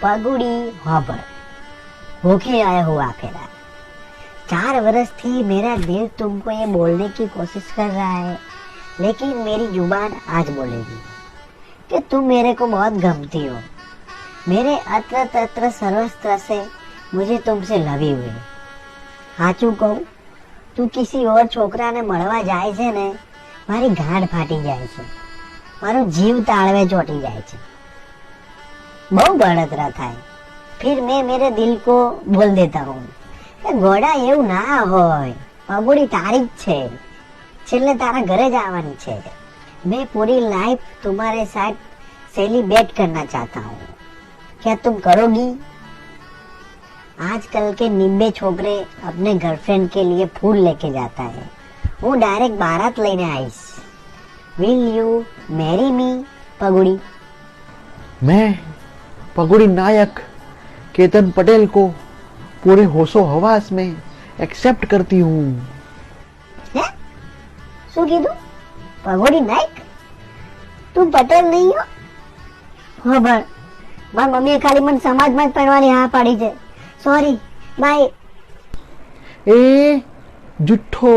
पगुड़ी Haber होके आया हुआ आखेरा। 4 वर्ष थी मेरा दिल तुमको ये बोलने की कोशिश कर रहा है, लेकिन मेरी जुबान आज बोलेगी कि तुम मेरे को बहुत गमती हो। मेरे अत्र तत्र सर्वस्त्र से मुझे तुमसे लवी हुई। हाचू कहूं, તું કિસી ઓર છોકરાને મળવા જાય છે ને, મારી ગાંઠ ફાટી જાય છે, મારો જીવ તાળવે ચોટી જાય છે, બહુ બળતરા થાય। फिर मैं मेरे दिल को बोल देता हूँ કે ગોડા એવું ના હોય, પગુડી તારી જ છે, છેલ્લે તારા ઘરે જ આવવાની છે। मैं पूरी लाइफ तुम्हारे साथ सेलिब्रेट करना चाहता हूँ, क्या तुम करोगी? आजकल के निब्बे छोकरे अपने गर्लफ्रेंड के लिए फूल लेके जाता है, वो डायरेक्ट बारात लेने आईस। विल यू मैरी मी पगुड़ी? मैं पगुड़ी नायक केतन पटेल को पूरे होशो हवास में एक्सेप्ट करती हूँ। શું કીધું? પગોડી નાયક? તું પટેલ નહીં હો? ખબર, મારી મમ્મીએ ખાલી મને સમાજમાં જ પહેરવાની હા પાડી છે। Sorry, by. ए जुठो